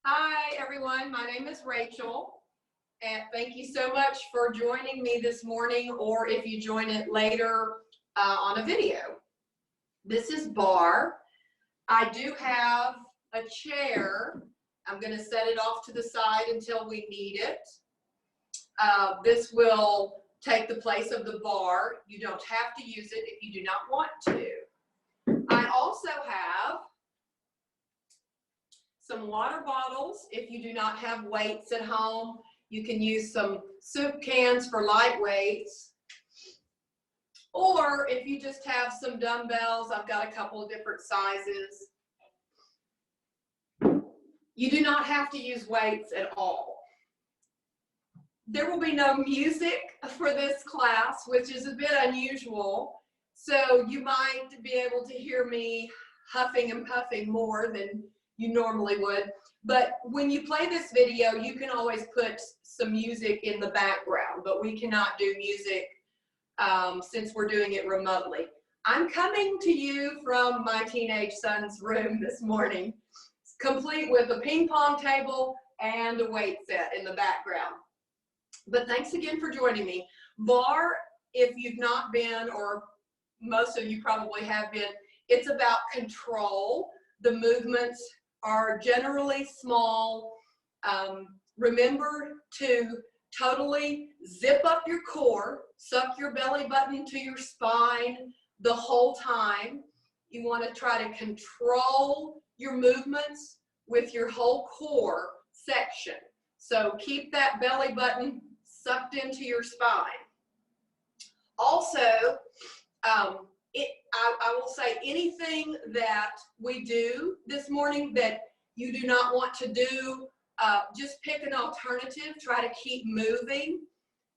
Hi, everyone. My name is Rachel, and thank you so much for joining me this morning, or if you join it later on a video. This is Barre. I do have a chair. I'm going to set it off to the side until we need it. This will take the place of the bar. You don't have to use it if you do not want to. I also have some water bottles. If you do not have weights at home, you can use some soup cans for light weights. Or if you just have some dumbbells, I've got a couple of different sizes. You do not have to use weights at all. There will be no music for this class, which is a bit unusual. So you might be able to hear me huffing and puffing more than you normally would. But when you play this video, you can always put some music in the background, but we cannot do music since we're doing it remotely. I'm coming to you from my teenage son's room this morning, complete with a ping pong table and a weight set in the background. But thanks again for joining me. Barre, if you've not been, or most of you probably have been, it's about control. The movements are generally small. Remember to totally zip up your core, suck your belly button to your spine the whole time. You want to try to control your movements with your whole core section. So keep that belly button sucked into your spine. Also, I will say anything that we do this morning that you do not want to do, just pick an alternative. Try to keep moving.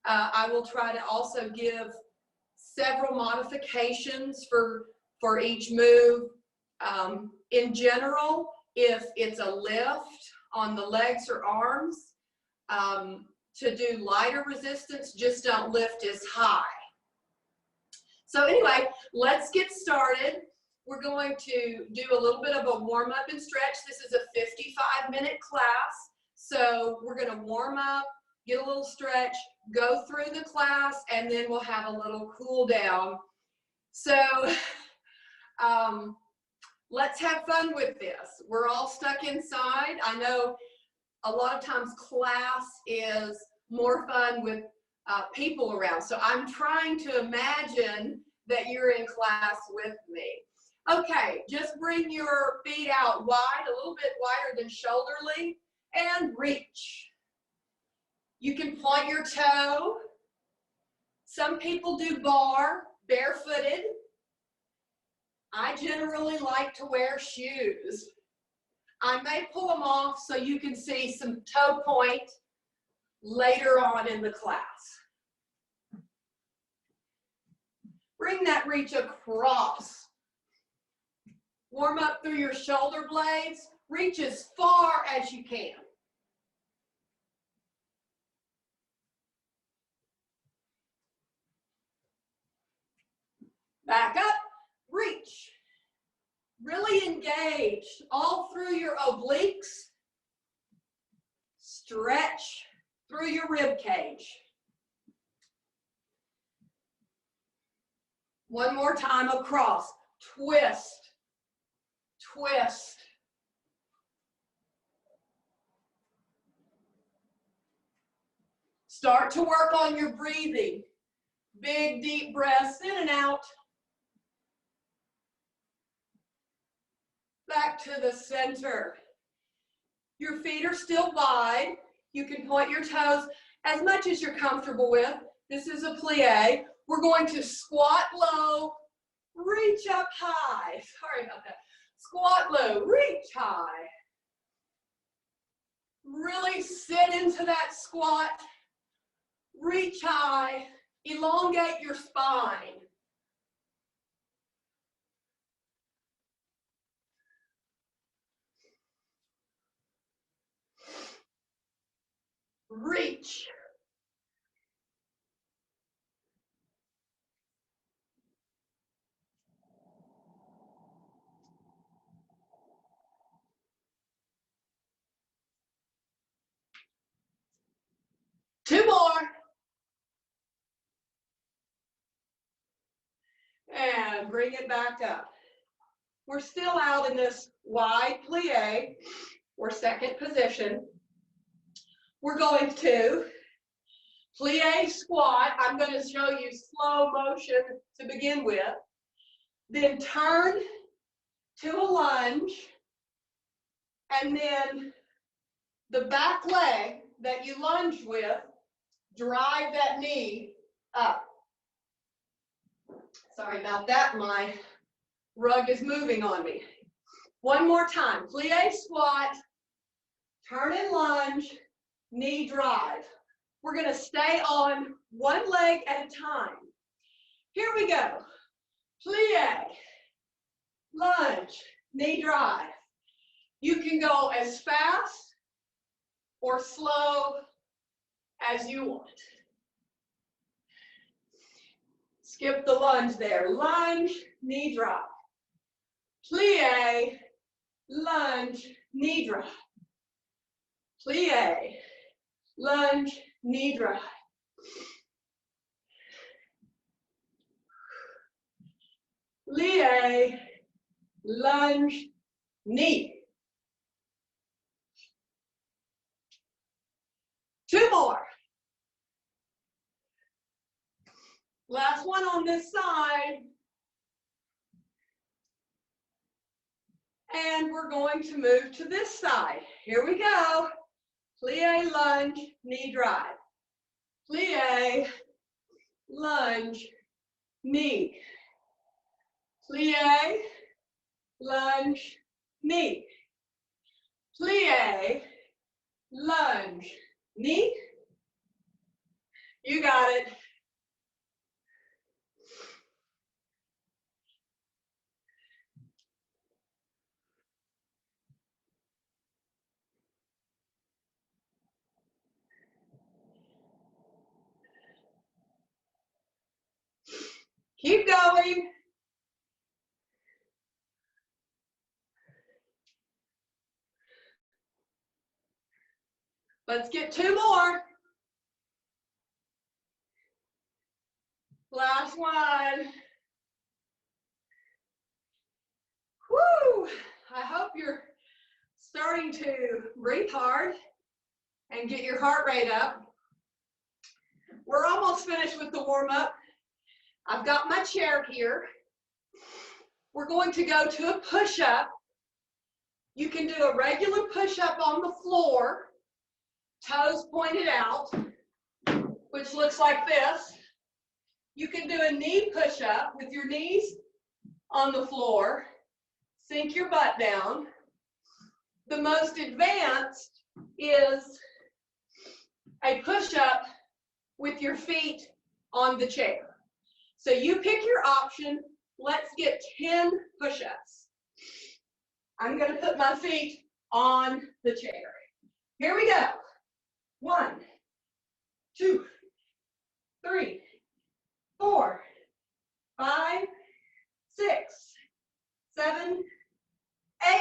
I will try to also give several modifications for each move. In general, if it's a lift on the legs or arms, to do lighter resistance, just don't lift as high. So anyway, let's get started. We're going to do a little bit of a warm up and stretch. This is a 55-minute class. So we're going to warm up, get a little stretch, go through the class, and then we'll have a little cool down. So let's have fun with this. We're all stuck inside. I know a lot of times class is more fun with people around. So I'm trying to imagine that you're in class with me. Okay, just bring your feet out wide, a little bit wider than shoulder length, and reach. You can point your toe. Some people do bar, barefooted. I generally like to wear shoes. I may pull them off so you can see some toe point later on in the class. Bring that reach across. Warm up through your shoulder blades. Reach as far as you can. Back up, reach. Really engage all through your obliques. Stretch through your rib cage. One more time across. Twist, twist. Start to work on your breathing. Big, deep breaths in and out. Back to the center. Your feet are still wide. You can point your toes as much as you're comfortable with. This is a plie. We're going to squat low, reach up high. Sorry about that. Squat low, reach high. Really sit into that squat. Reach high. Elongate your spine. Reach. and bring it back up. We're still out in this wide plie or second position. We're going to plie squat. I'm going to show you slow motion to begin with. Then turn to a lunge, and then the back leg that you lunged with, drive that knee up. Sorry about that, my rug is moving on me. One more time, plie squat, turn and lunge, knee drive. We're gonna stay on one leg at a time. Here we go. Plie, lunge, knee drive. You can go as fast or slow as you want. Skip the lunge there. Lunge, knee drop. Plie, lunge, knee drop. Plie, lunge, knee drop. Plie, lunge, knee. Two more. Last one on this side. And we're going to move to this side. Here we go. Plie, lunge, knee drive. Plie, lunge, knee. Plie, lunge, knee. Plie, lunge, knee. You got it. Keep going. Let's get two more. Last one. Woo! I hope you're starting to breathe hard and get your heart rate up. We're almost finished with the warm-up. I've got my chair here. We're going to go to a push-up. You can do a regular push-up on the floor, toes pointed out, which looks like this. You can do a knee push-up with your knees on the floor. Sink your butt down. The most advanced is a push-up with your feet on the chair. So you pick your option. Let's get 10 push-ups. I'm going to put my feet on the chair. Here we go. 1, 2, 3, 4, 5, 6, 7,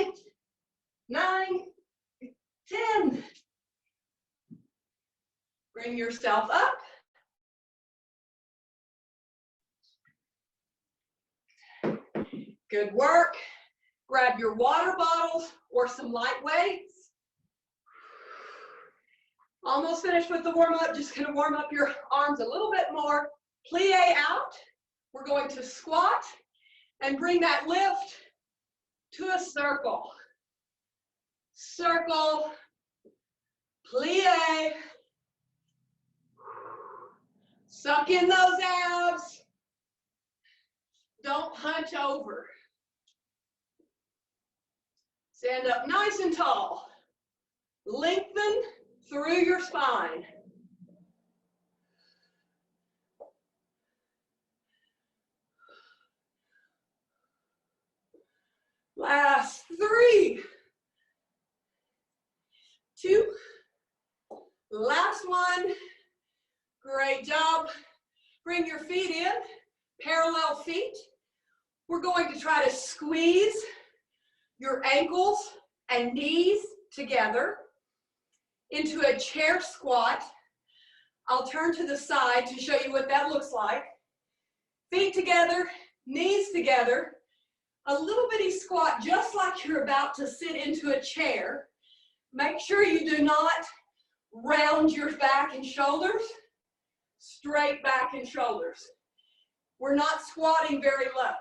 8, 9, 10. Bring yourself up. Good work. Grab your water bottles or some light weights. Almost finished with the warm-up. Just going to warm up your arms a little bit more. Plie out. We're going to squat and bring that lift to a circle. Circle. Plie. Suck in those abs. Don't hunch over. Stand up nice and tall. Lengthen through your spine. Last 3, 2, last one. Great job. Bring your feet in, parallel feet. We're going to try to squeeze your ankles and knees together into a chair squat. I'll turn to the side to show you what that looks like. Feet together, knees together, a little bitty squat just like you're about to sit into a chair. Make sure you do not round your back and shoulders, straight back and shoulders. We're not squatting very low.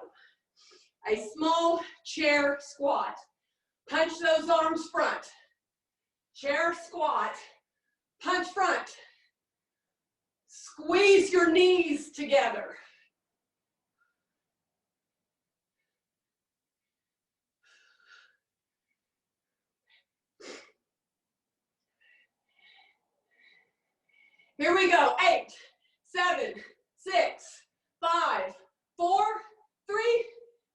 A small chair squat. Punch those arms front. Chair squat. Punch front. Squeeze your knees together. Here we go. 8, 7, 6, 5, 4, 3,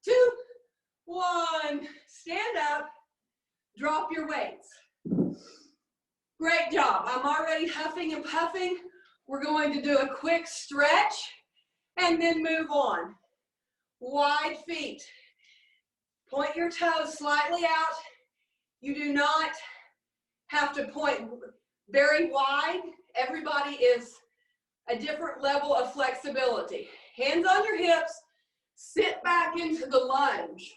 2, 1. Stand up. Drop your weights. Great job. I'm already huffing and puffing. We're going to do a quick stretch and then move on. Wide feet. Point your toes slightly out. You do not have to point very wide. Everybody is a different level of flexibility. Hands on your hips. Sit back into the lunge.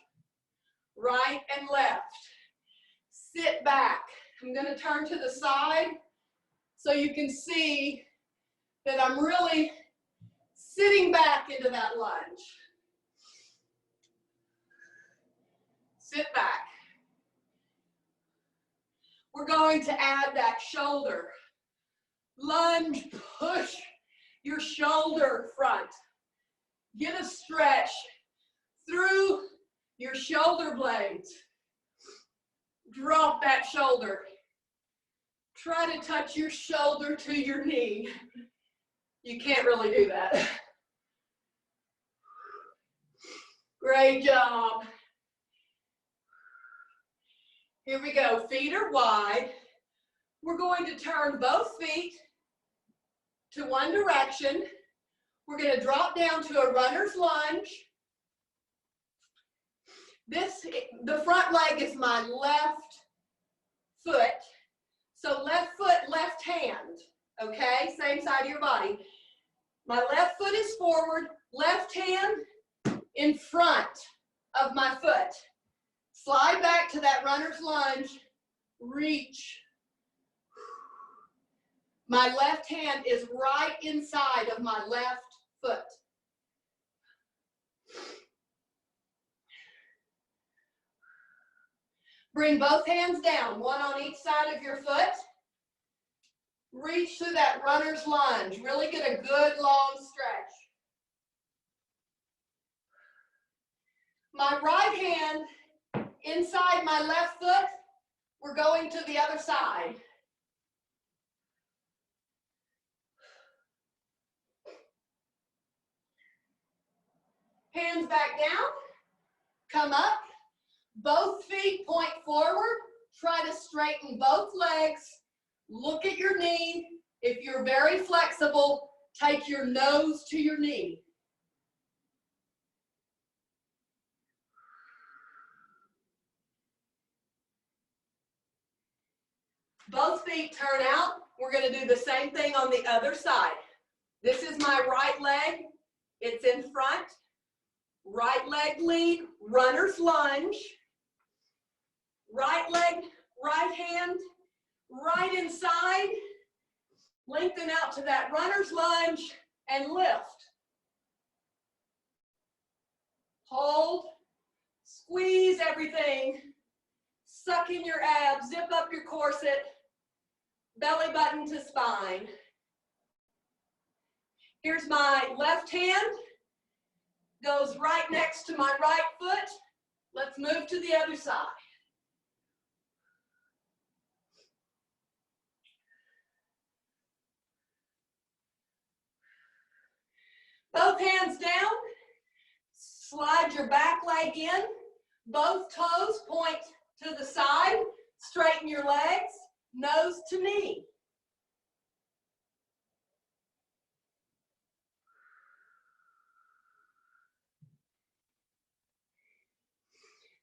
Right and left. Sit back. I'm going to turn to the side so you can see that I'm really sitting back into that lunge. Sit back. We're going to add that shoulder. Lunge, push your shoulder front. Get a stretch through your shoulder blades. Drop that shoulder. Try to touch your shoulder to your knee. You can't really do that. Great job. Here we go. Feet are wide. We're going to turn both feet to one direction. We're going to drop down to a runner's lunge. The front leg is my left foot. So left foot, left hand. Okay, same side of your body. My left foot is forward, left hand in front of my foot. Slide back to that runner's lunge, reach. My left hand is right inside of my left foot. Bring both hands down, one on each side of your foot. Reach through that runner's lunge. Really get a good long stretch. My right hand inside my left foot. We're going to the other side. Hands back down. Come up. Both feet point forward. Try to straighten both legs. Look at your knee. If you're very flexible, take your nose to your knee. Both feet turn out. We're going to do the same thing on the other side. This is my right leg. It's in front. Right leg lead, runner's lunge. Right leg, right hand, right inside. Lengthen out to that runner's lunge and lift. Hold, squeeze everything. Suck in your abs, zip up your corset, belly button to spine. Here's my left hand. Goes right next to my right foot. Let's move to the other side. Both hands down. Slide your back leg in. Both toes point to the side. Straighten your legs, nose to knee.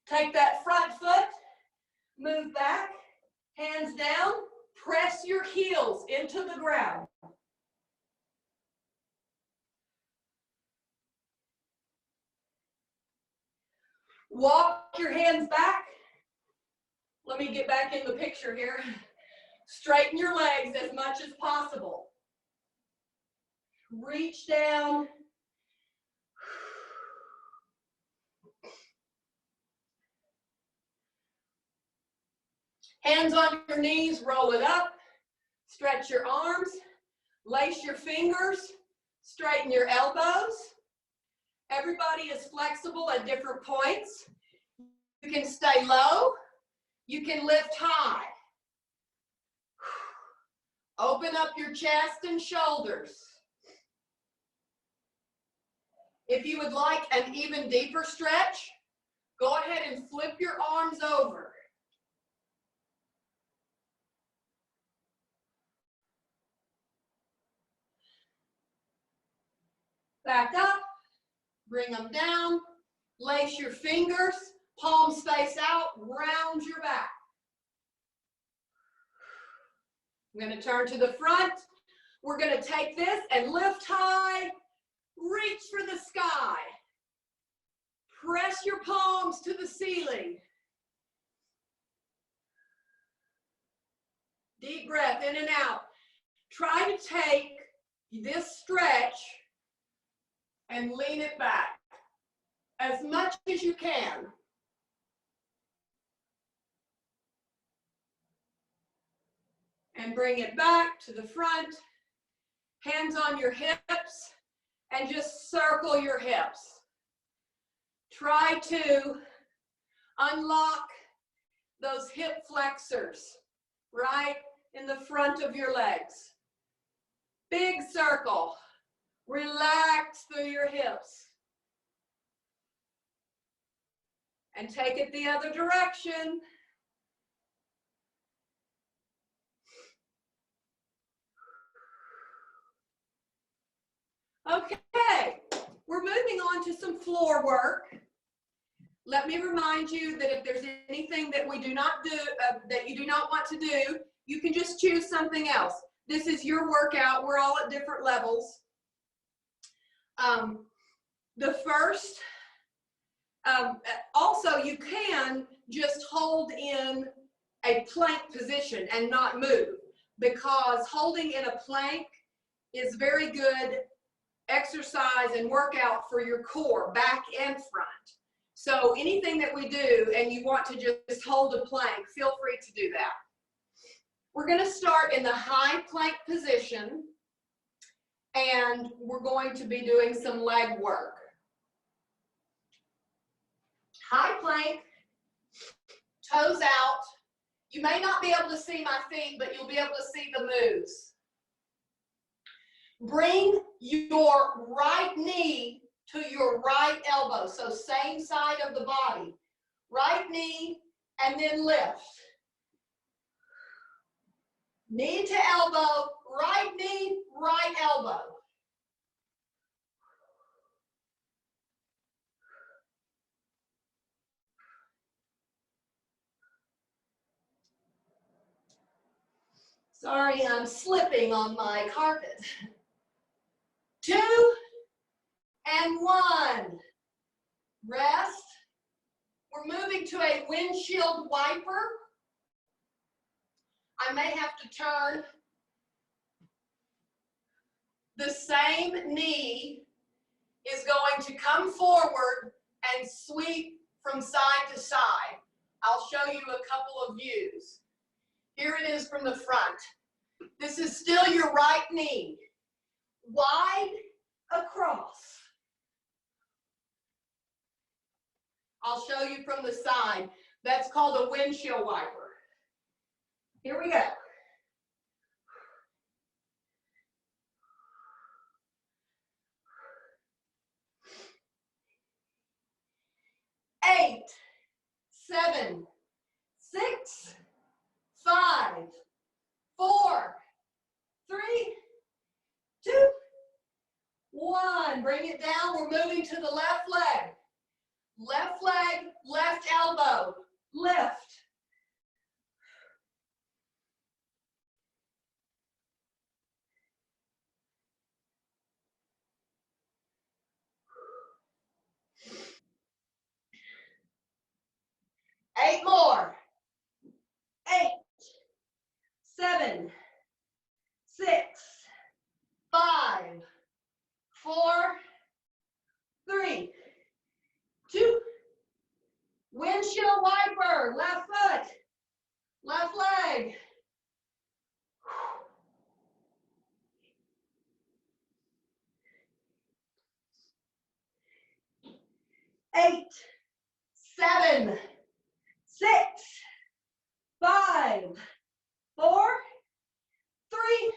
Take that front foot, move back, hands down, press your heels into the ground. Walk your hands back. Let me get back in the picture here. Straighten your legs as much as possible. Reach down. Hands on your knees, roll it up. Stretch your arms. Lace your fingers. Straighten your elbows. Everybody is flexible at different points. You can stay low. You can lift high. Open up your chest and shoulders. If you would like an even deeper stretch, go ahead and flip your arms over. Back up, bring them down, lace your fingers, palms face out, round your back. I'm going to turn to the front. We're going to take this and lift high, reach for the sky. Press your palms to the ceiling. Deep breath in and out. Try to take this stretch and lean it back as much as you can. And bring it back to the front. Hands on your hips and just circle your hips. Try to unlock those hip flexors right in the front of your legs. Big circle. Relax through your hips. And take it the other direction. Okay, we're moving on to some floor work. Let me remind you that if there's anything that we do not do, that you do not want to do, you can just choose something else. This is your workout. We're all at different levels. The first, also you can just hold in a plank position and not move, because holding in a plank is very good exercise and workout for your core, back and front. So anything that we do and you want to just hold a plank, feel free to do that. We're going to start in the high plank position, and we're going to be doing some leg work. High plank, toes out. You may not be able to see my feet, but you'll be able to see the moves. Bring your right knee to your right elbow, so same side of the body. Right knee, and then lift. Knee to elbow, right knee, right elbow. Sorry, I'm slipping on my carpet. 2 and 1. Rest. We're moving to a windshield wiper. I may have to turn. The same knee is going to come forward and sweep from side to side. I'll show you a couple of views. Here it is from the front. This is still your right knee. Wide across. I'll show you from the side. That's called a windshield wiper. Here we go. Eight, 7, 6, 5, 4, 3, 2, 1. Bring it down. We're moving to the left leg. Left leg, left elbow. Lift. diaper, left foot, left leg. 8, 7, 6, 5, 4, 3,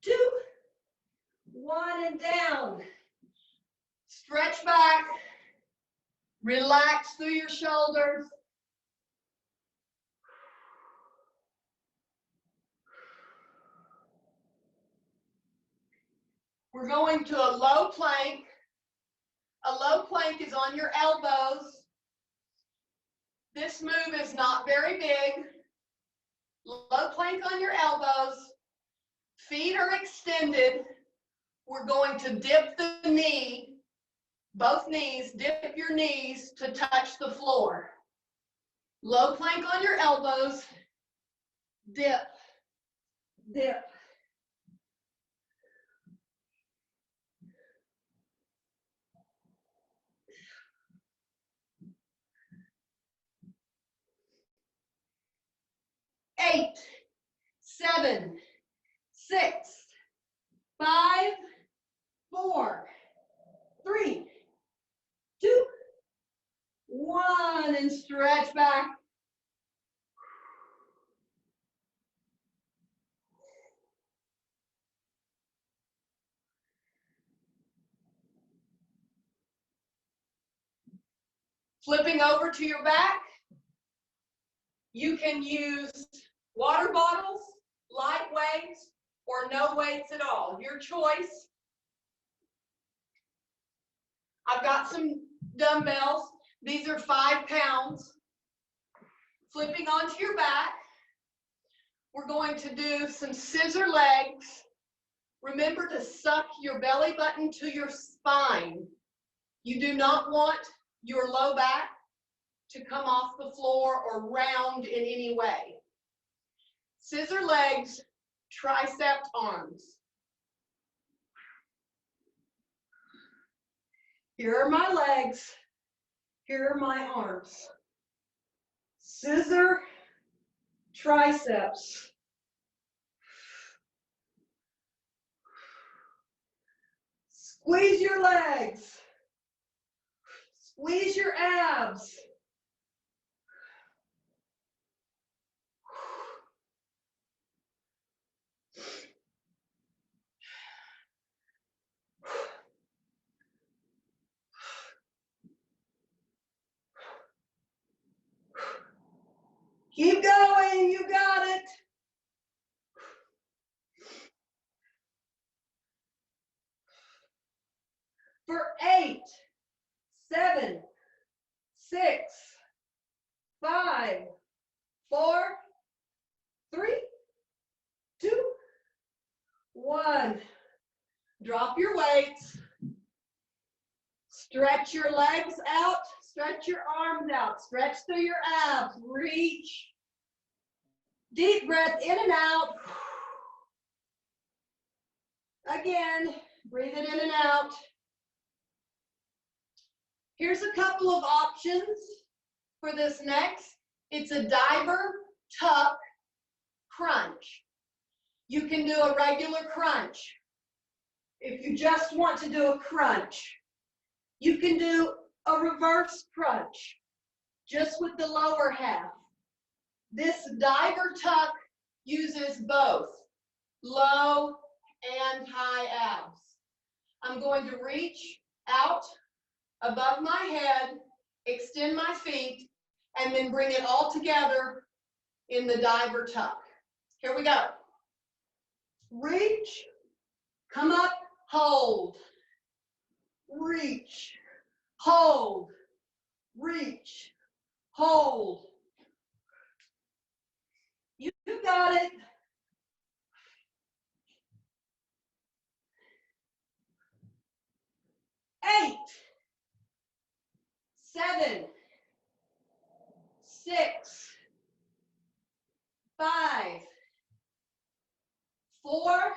2, 1, and down. Stretch back. Relax through your shoulders. We're going to a low plank. A low plank is on your elbows. This move is not very big. Low plank on your elbows. Feet are extended. We're going to dip the knee, both knees, dip your knees to touch the floor. Low plank on your elbows. Dip, dip. Eight, 7, 6, 5, 4, 3, 2, 1, and stretch back. Flipping over to your back, you can use water bottles, light weights, or no weights at all. Your choice. I've got some dumbbells. These are 5 pounds. Flipping onto your back, we're going to do some scissor legs. Remember to suck your belly button to your spine. You do not want your low back to come off the floor or round in any way. Scissor legs, tricep arms. Here are my legs. Here are my arms. Scissor triceps. Squeeze your legs. Squeeze your abs. Keep going, you got it. For 8, 7, 6, 5, 4, 3, 2, 1. Drop your weights. Stretch your legs out. Stretch your arms out. Stretch through your abs. Reach. Deep breath in and out. Again, breathe it in and out. Here's a couple of options for this next. It's a diver tuck crunch. You can do a regular crunch. If you just want to do a crunch, you can do a reverse crunch, just with the lower half. This diver tuck uses both low and high abs. I'm going to reach out above my head, extend my feet, and then bring it all together in the diver tuck. Here we go. Reach, come up, hold, reach, hold, reach, hold. You got it. Eight, 7, 6, 5, 4,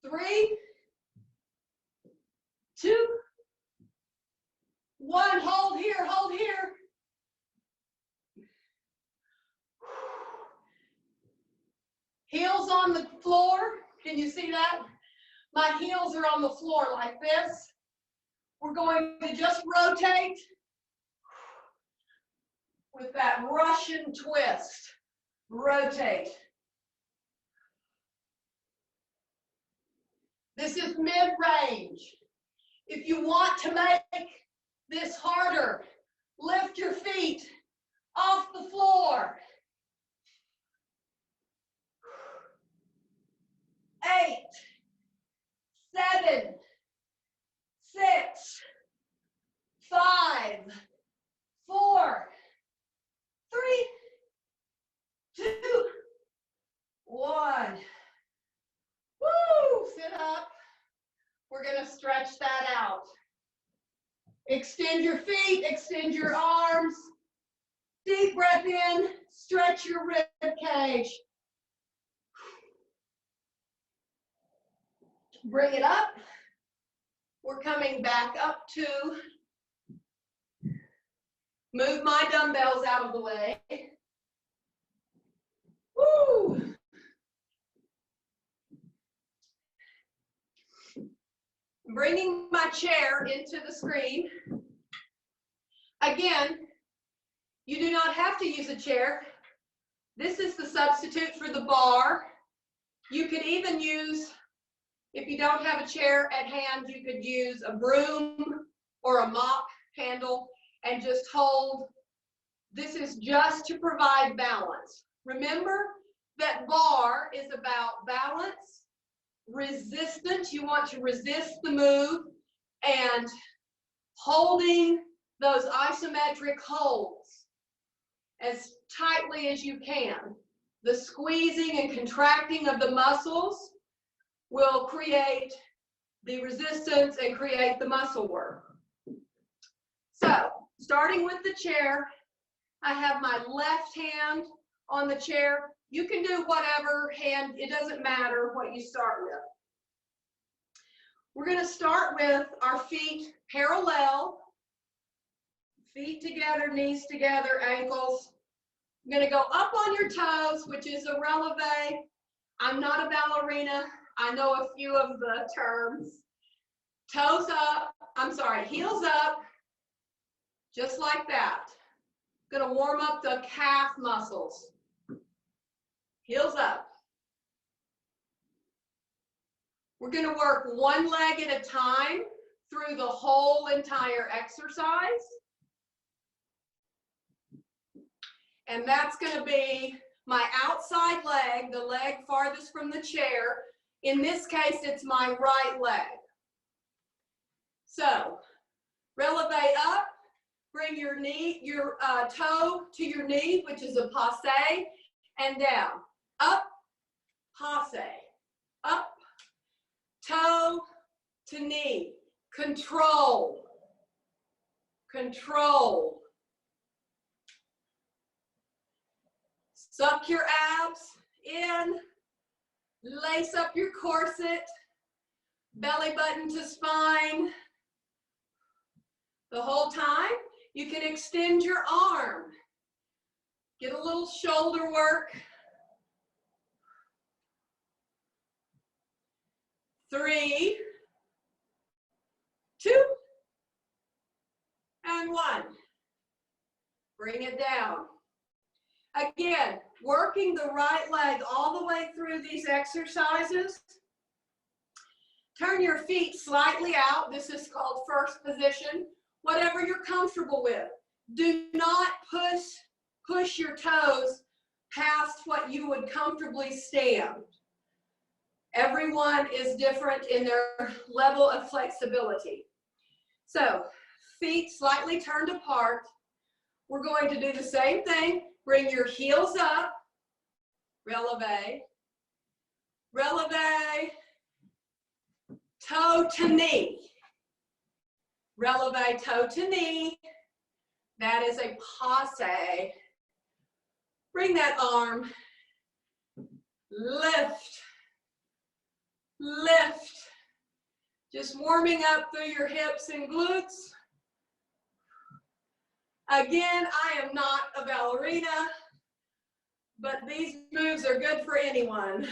3, 2, 1. Hold here, hold here. Can you see that? My heels are on the floor like this. We're going to just rotate with that Russian twist. Rotate. This is mid-range. If you want to make this harder, lift your feet off the floor. 8, 7, 6, 5, 4, 3, 2, 1. Woo! Sit up. We're going to stretch that out. Extend your feet, extend your arms. Deep breath in, stretch your rib cage. Bring it up. We're coming back up to move my dumbbells out of the way. Woo! Bringing my chair into the screen. Again, you do not have to use a chair. This is the substitute for the bar. You could even use, if you don't have a chair at hand, you could use a broom or a mop handle and just hold. This is just to provide balance. Remember that bar is about balance, resistance. You want to resist the move and holding those isometric holds as tightly as you can. The squeezing and contracting of the muscles will create the resistance and create the muscle work. So, starting with the chair, I have my left hand on the chair. You can do whatever hand, it doesn't matter what you start with. We're going to start with our feet parallel, feet together, knees together, ankles. I'm going to go up on your toes, which is a releve. I'm not a ballerina. I know a few of the terms. Toes up, heels up, just like that. Going to warm up the calf muscles. Heels up. We're going to work one leg at a time through the whole entire exercise. And that's going to be my outside leg, the leg farthest from the chair. In this case, it's my right leg. So, releve up, bring your knee, your toe to your knee, which is a passe, and down. Up, passe. Up, toe to knee. Control. Control. Suck your abs in. Lace up your corset. Belly button to spine. The whole time, you can extend your arm. Get a little shoulder work. 3, 2, and 1. Bring it down. Again, working the right leg all the way through these exercises. Turn your feet slightly out. This is called first position. Whatever you're comfortable with. Do not push your toes past what you would comfortably stand. Everyone is different in their level of flexibility. So, feet slightly turned apart. We're going to do the same thing. Bring your heels up. Releve. Releve. Toe to knee. Releve, toe to knee. That is a passe. Bring that arm. Lift. Lift. Just warming up through your hips and glutes. Again, I am not a ballerina, but these moves are good for anyone.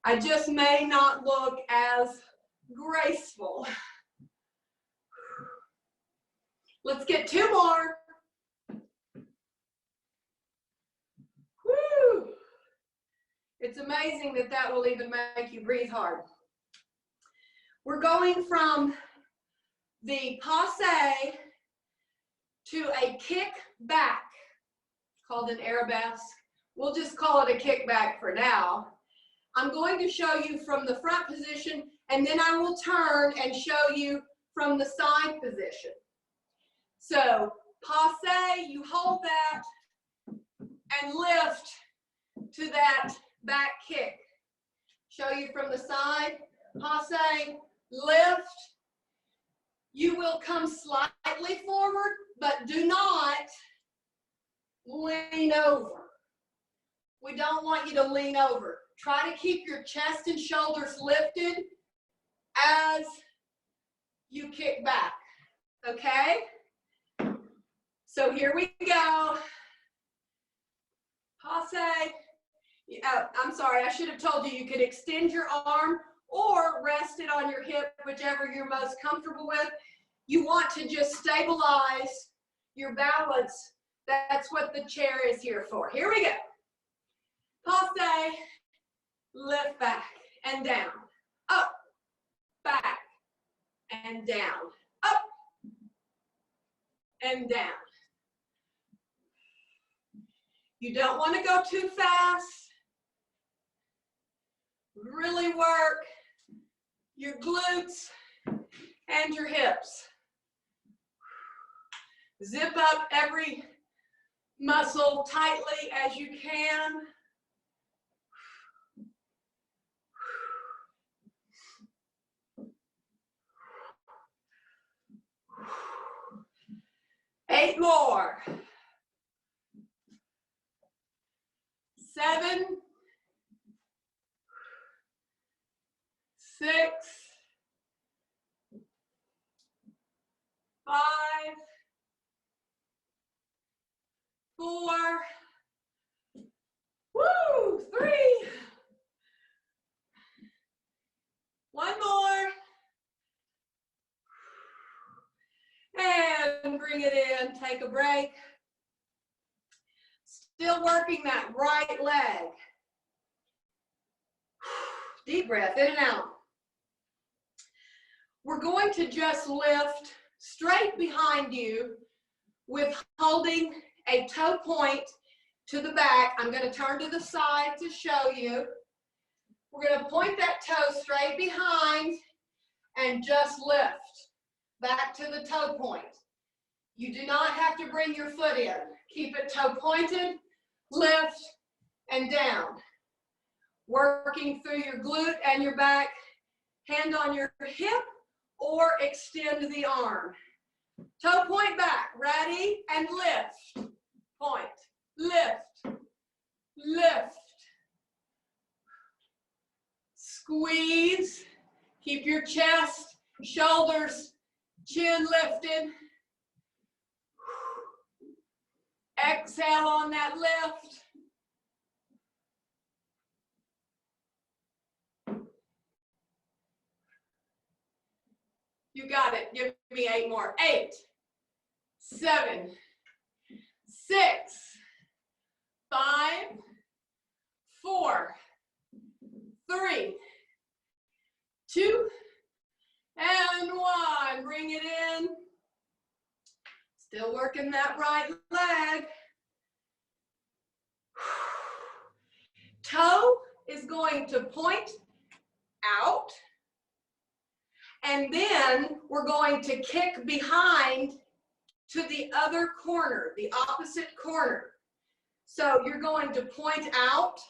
I just may not look as graceful. Let's get 2 more. Woo! It's amazing that that will even make you breathe hard. We're going from the passe to a kick back, called an arabesque. We'll just call it a kick back for now. I'm going to show you from the front position, and then I will turn and show you from the side position. So passe, you hold that and lift to that back kick. Show you from the side, passe, lift. You will come slightly forward, but do not lean over. We don't want you to lean over. Try to keep your chest and shoulders lifted as you kick back, okay? So here we go. Passe. I'm sorry, I should have told you, you could extend your arm or rest it on your hip, whichever you're most comfortable with. You want to just stabilize your balance. That's what the chair is here for. Here we go. Passe, lift back and down, up, back, and down, up, and down. You don't want to go too fast. Really work your glutes and your hips. Zip up every muscle tightly as you can. Eight more. 7, 6, 5, 4, 3. 1 more. And bring it in, take a break. Still working that right leg. Deep breath in and out. We're going to just lift straight behind you with holding a toe point to the back. I'm going to turn to the side to show you. We're going to point that toe straight behind and just lift back to the toe point. You do not have to bring your foot in. Keep it toe pointed, lift, and down. Working through your glute and your back, hand on your hip, or extend the arm. Toe point back, ready, and lift. Point, lift, lift. Squeeze, keep your chest, shoulders, chin lifted. Exhale on that lift. You got it. Give me 8 more. 8, 7, 6, 5, 4, 3, 2, and 1. Bring it in. Still working that right leg. Toe is going to point out, and then we're going to kick behind to the other corner, the opposite corner. So you're going to point out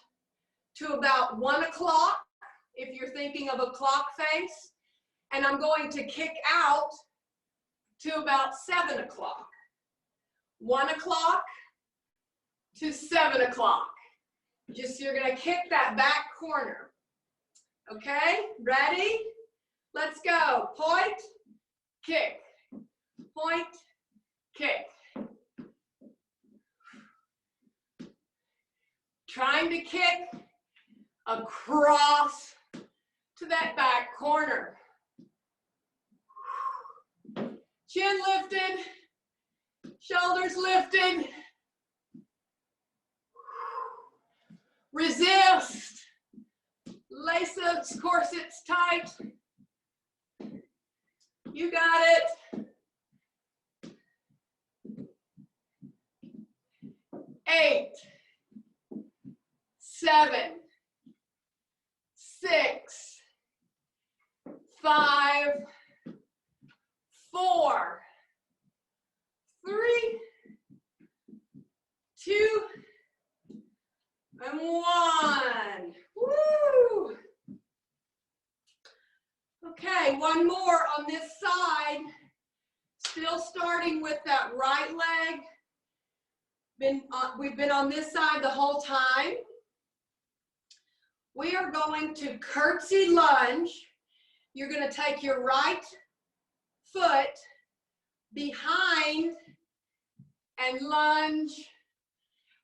to about 1 o'clock, if you're thinking of a clock face, and I'm going to kick out to about 7 o'clock. 1 o'clock to 7 o'clock. Just, you're gonna kick that back corner. Okay, ready? Let's go. Point, kick, point, kick. Trying to kick across to that back corner. Chin lifted, shoulders lifted. Resist. Lace-ups, corsets tight. You got it. 8, 7, 6, 5, 4, 3, 2, and 1. Woo! Okay, one more on this side. Still starting with that right leg. We've been on this side the whole time. We are going to curtsy lunge. You're going to take your right foot behind and lunge,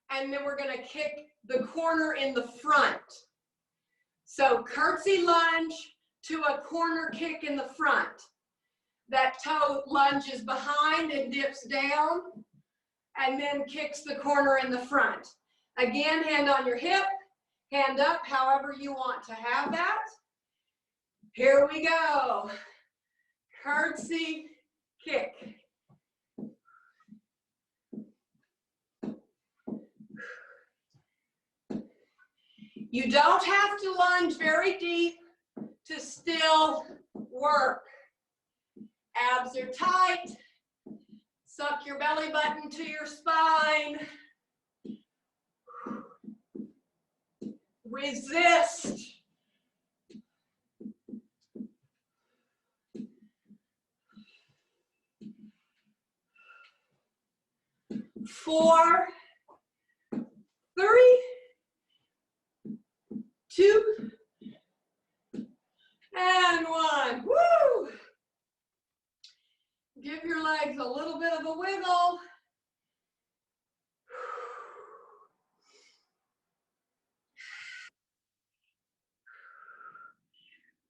and then we're going to kick the corner in the front. So curtsy lunge to a corner kick in the front. That toe lunges behind and dips down, and then kicks the corner in the front. Again, hand on your hip, hand up, however you want to have that. Here we go. Curtsy kick. You don't have to lunge very deep to still work. Abs are tight. Suck your belly button to your spine. Resist. Four, 3, 2, and 1. Woo! Give your legs a little bit of a wiggle.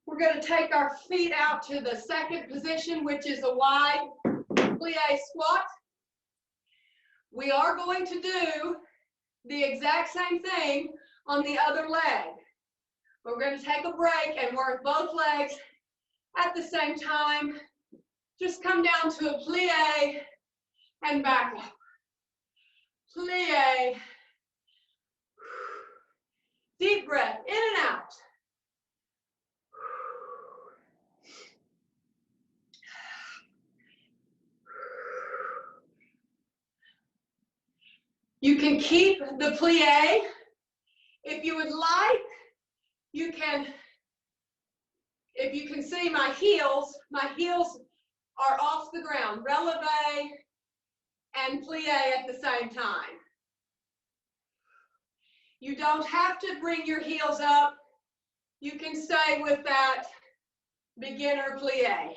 We're going to take our feet out to the second position, which is a wide plie squat. We are going to do the exact same thing on the other leg. We're going to take a break and work both legs at the same time. Just come down to a plie and back up. Plie. Deep breath, in and out. You can keep the plie. If you would like, you can, if you can see my heels are off the ground. Releve and plie at the same time. You don't have to bring your heels up. You can stay with that beginner plie.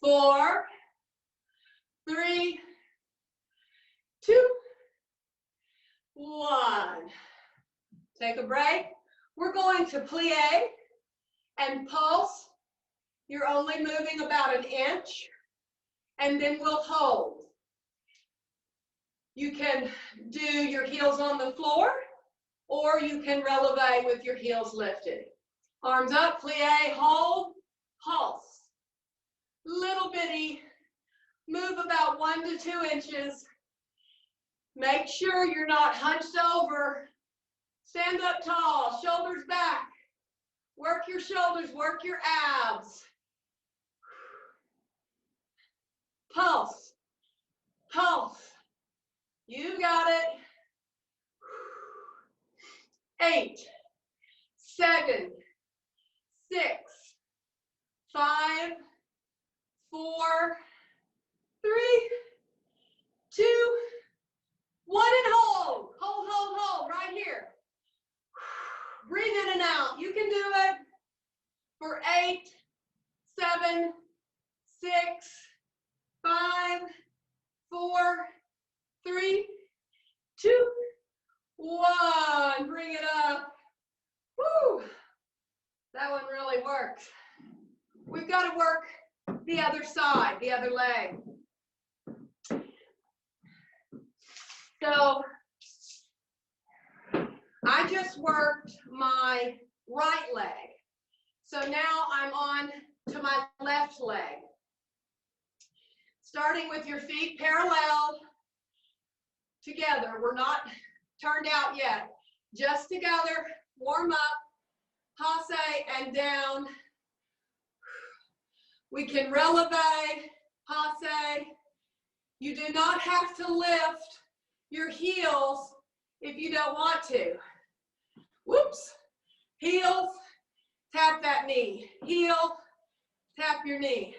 Four, 3, 2, 1. Take a break. We're going to plie and pulse. You're only moving about an inch, and then we'll hold. You can do your heels on the floor, or you can releve with your heels lifted. Arms up, plie, hold, pulse. Little bitty, move about 1 to 2 inches. Make sure you're not hunched over. Stand up tall, shoulders back. Work your shoulders, work your abs. Pulse, pulse. You got it. 8, 7, 6, 5, 4, 3, 2, 1, and hold. Hold, hold, hold, right here. Breathe in and out. You can do it for 8, 7, 6, 5, 4, 3, 2, 1. Bring it up. Woo! That one really works. We've got to work the other side, the other leg. So I just worked my right leg. So now I'm on to my left leg. Starting with your feet parallel together. We're not turned out yet. Just together, warm up, passe and down. We can releve, passe. You do not have to lift your heels if you don't want to. Whoops. Heels, tap that knee. Heel, tap your knee.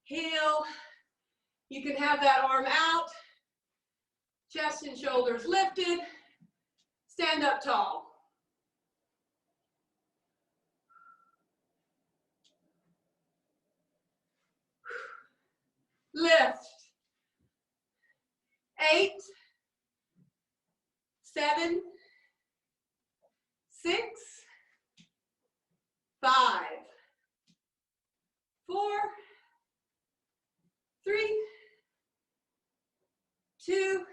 Heel. You can have that arm out. Chest and shoulders lifted. Stand up tall. Lift. 8, 7, 6, 5, 4, 3, 2,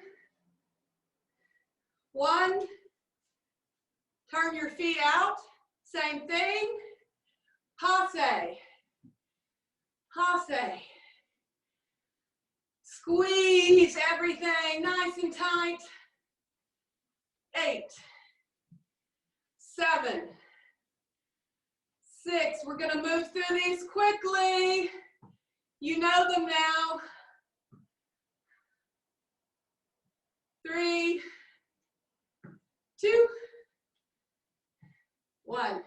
1. Turn your feet out. Same thing. Passe. Passe. Squeeze everything nice and tight. 8, 7, 6. We're going to move through these quickly. You know them now. 3, 2, 1.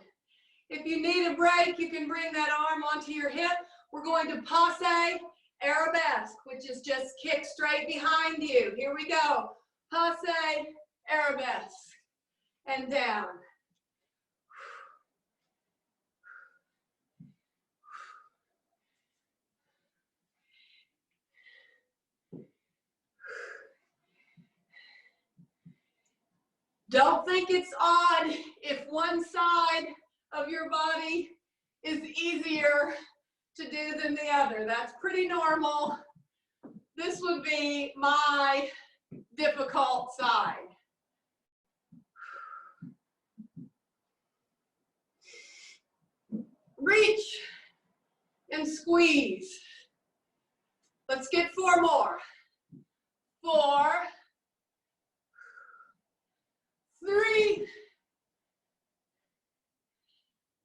If you need a break, you can bring that arm onto your hip. We're going to passe arabesque, which is just kick straight behind you. Here we go. Passe arabesque and down. Don't think it's odd if one side of your body is easier to do than the other. That's pretty normal. This would be my difficult side. Reach and squeeze. Let's get 4 more. 4, 3,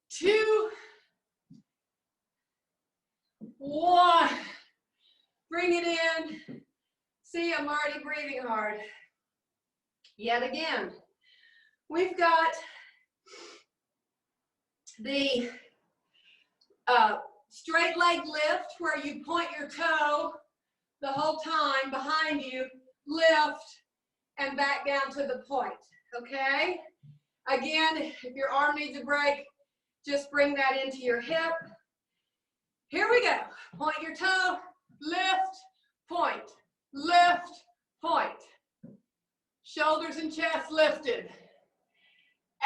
2, 1. Bring it in. See, I'm already breathing hard. Yet again, we've got the straight leg lift where you point your toe the whole time behind you, lift, and back down to the point, okay? Again, if your arm needs a break, just bring that into your hip. Here we go. Point your toe, lift, point, lift, point. Shoulders and chest lifted.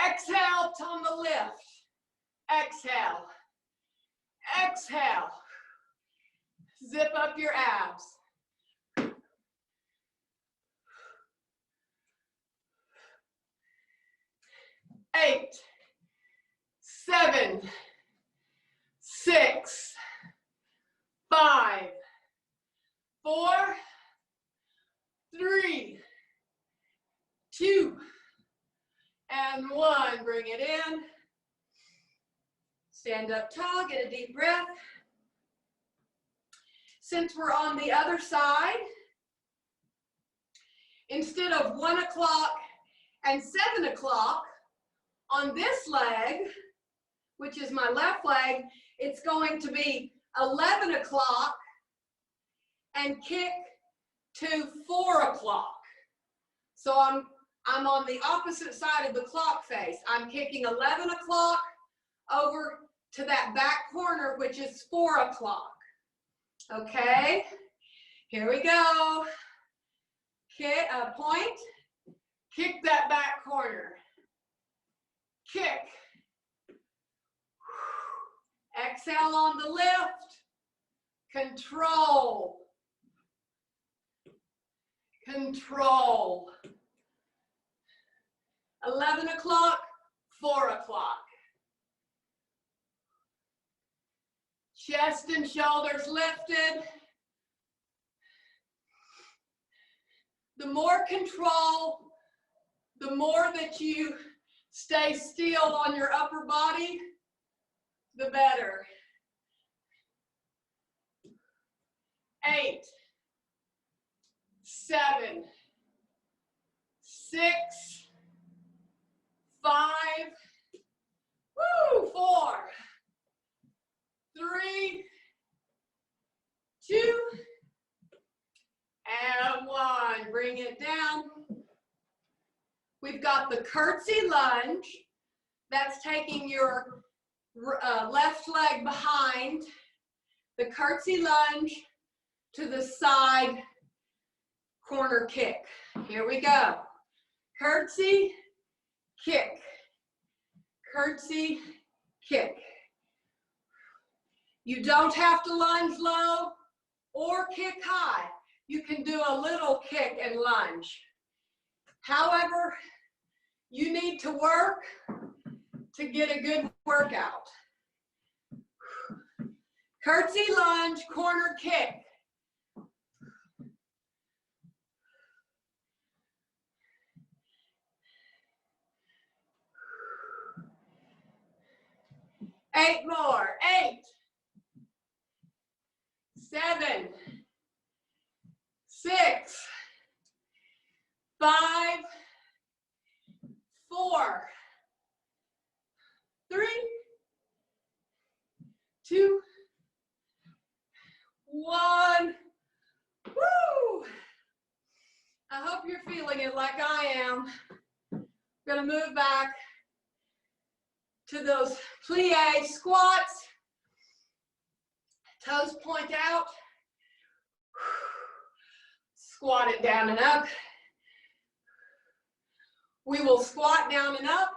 Exhale on the lift. Exhale. Exhale. Zip up your abs. 8, 7, 6, 5, 4, 3, 2, and 1. Bring it in. Stand up tall, get a deep breath. Since we're on the other side, instead of 1 o'clock and 7 o'clock, on this leg, which is my left leg, it's going to be 11 o'clock and kick to 4 o'clock. So I'm on the opposite side of the clock face. I'm kicking 11 o'clock over to that back corner, which is 4 o'clock. Okay, here we go. Kick, point, kick that back corner. Kick. Exhale on the lift. Control. Control. 11 o'clock, 4 o'clock. Chest and shoulders lifted. The more control, the more that you stay still on your upper body, the better. 8, 7, 6, 5, 4, 3, 2, and 1. Bring it down. We've got the curtsy lunge. That's taking your left leg behind. The curtsy lunge to the side corner kick. Here we go. Curtsy, kick. Curtsy, kick. You don't have to lunge low or kick high. You can do a little kick and lunge. However, you need to work to get a good workout. Curtsy lunge, corner kick. Eight more. 8, 7, 6, 5, 4, 3, 2, 1. Woo! I hope you're feeling it like I am. I'm gonna move back to those plie squats. Toes point out. Squat it down and up. We will squat down and up.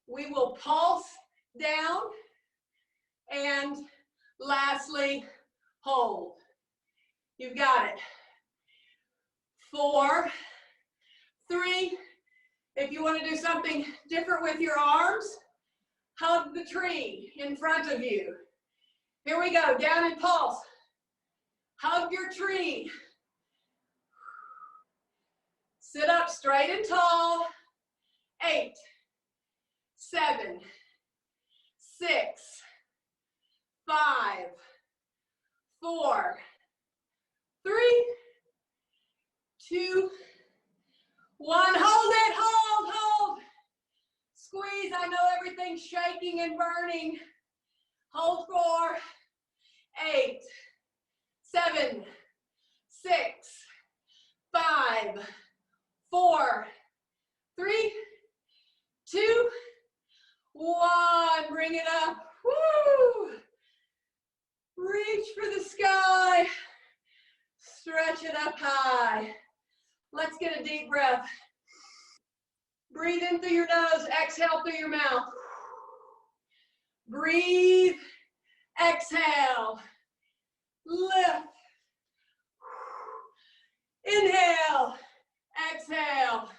We will pulse down. And lastly, hold. You've got it. 4, 3. If you want to do something different with your arms, hug the tree in front of you. Here we go, down and pulse. Hug your tree. Sit up straight and tall. 8, 7, 6, 5, 4, 3, 2, 1. Hold it, hold. Squeeze, I know everything's shaking and burning. Hold for 8, 7, 6, 5, 4, 3, 2, 1. Bring it up. Woo! Reach for the sky. Stretch it up high. Let's get a deep breath. Breathe in through your nose, exhale through your mouth. Breathe, exhale, lift. Inhale, exhale.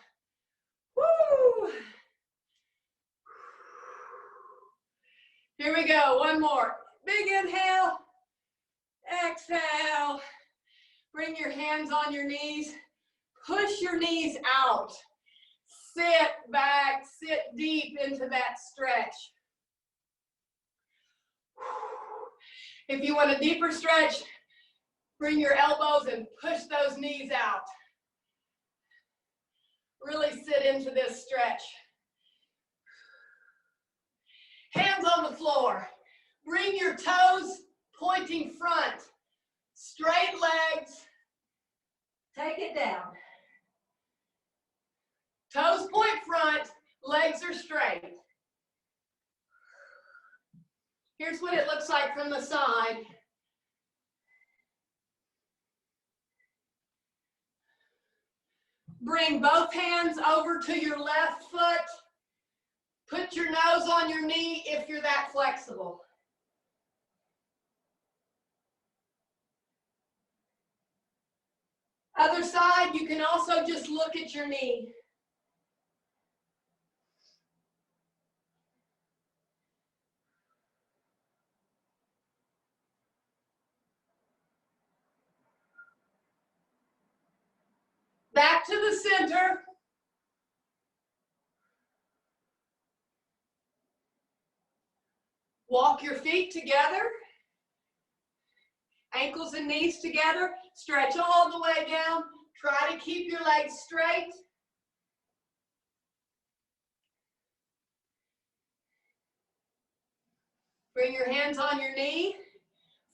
Woo! Here we go, one more. Big inhale, exhale. Bring your hands on your knees. Push your knees out. Sit back, sit deep into that stretch. If you want a deeper stretch, bring your elbows and push those knees out. Really sit into this stretch. Hands on the floor. Bring your toes pointing front. Straight legs. Take it down. Toes point front, legs are straight. Here's what it looks like from the side. Bring both hands over to your left foot. Put your nose on your knee if you're that flexible. Other side, you can also just look at your knee. Back to the center. Walk your feet together. Ankles and knees together. Stretch all the way down. Try to keep your legs straight. Bring your hands on your knee.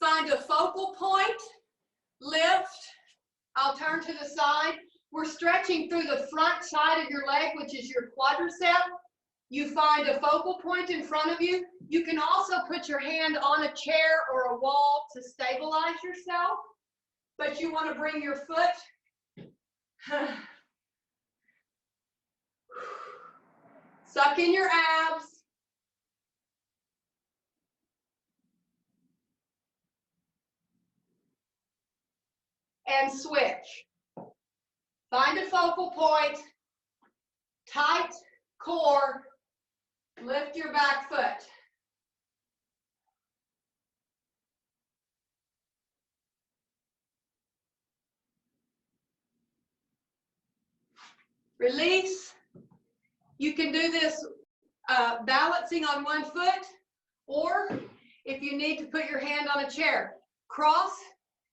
Find a focal point. Lift. I'll turn to the side. We're stretching through the front side of your leg, which is your quadricep. You find a focal point in front of you. You can also put your hand on a chair or a wall to stabilize yourself, but you want to bring your foot. Suck in your abs. And switch. Find a focal point, tight core, lift your back foot. Release. You can do this balancing on one foot, or if you need to put your hand on a chair, cross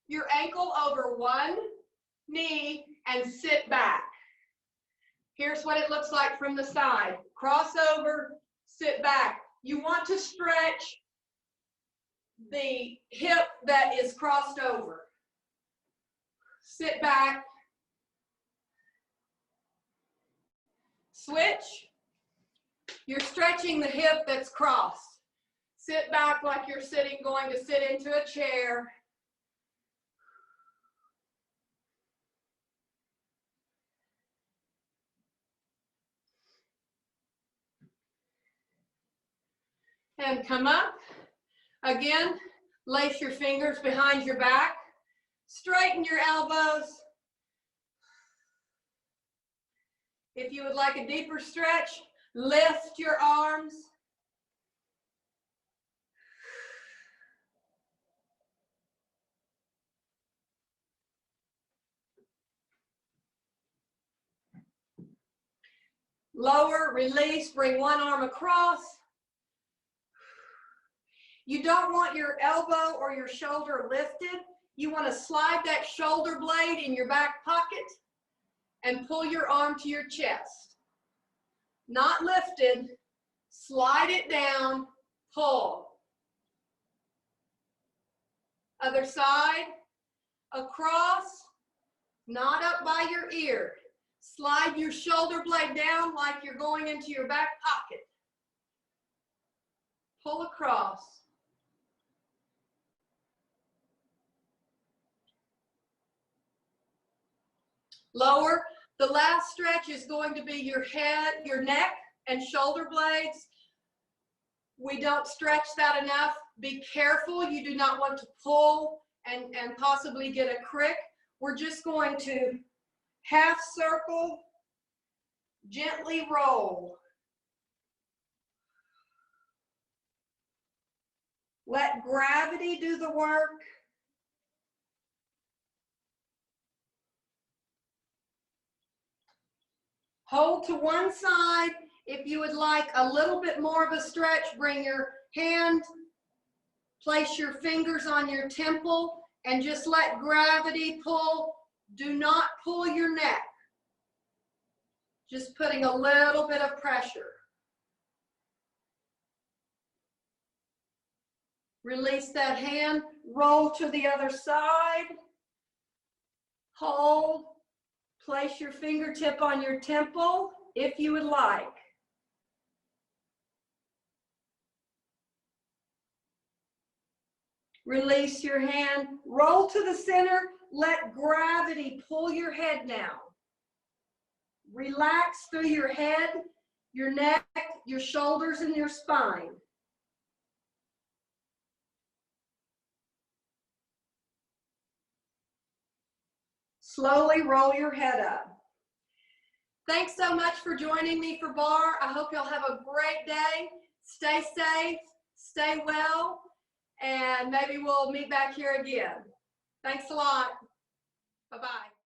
your ankle over one knee and sit back. Here's what it looks like from the side. Cross over, sit back. You want to stretch the hip that is crossed over. Sit back. Switch. You're stretching the hip that's crossed. Sit back like you're going to sit into a chair. And come up. Again, lace your fingers behind your back. Straighten your elbows. If you would like a deeper stretch, lift your arms. Lower, release, bring one arm across. You don't want your elbow or your shoulder lifted. You want to slide that shoulder blade in your back pocket and pull your arm to your chest. Not lifted, slide it down, pull. Other side, across, not up by your ear. Slide your shoulder blade down like you're going into your back pocket. Pull across. Lower. The last stretch is going to be your head, your neck, and shoulder blades. We don't stretch that enough. Be careful. You do not want to pull and possibly get a crick. We're just going to half circle, gently roll. Let gravity do the work. Hold to one side. If you would like a little bit more of a stretch, bring your hand, place your fingers on your temple, and just let gravity pull. Do not pull your neck. Just putting a little bit of pressure. Release that hand, roll to the other side. Hold. Place your fingertip on your temple if you would like. Release your hand, roll to the center, let gravity pull your head now. Relax through your head, your neck, your shoulders, and your spine. Slowly roll your head up. Thanks so much for joining me for Barre. I hope you'll have a great day. Stay safe, stay well, and maybe we'll meet back here again. Thanks a lot. Bye-bye.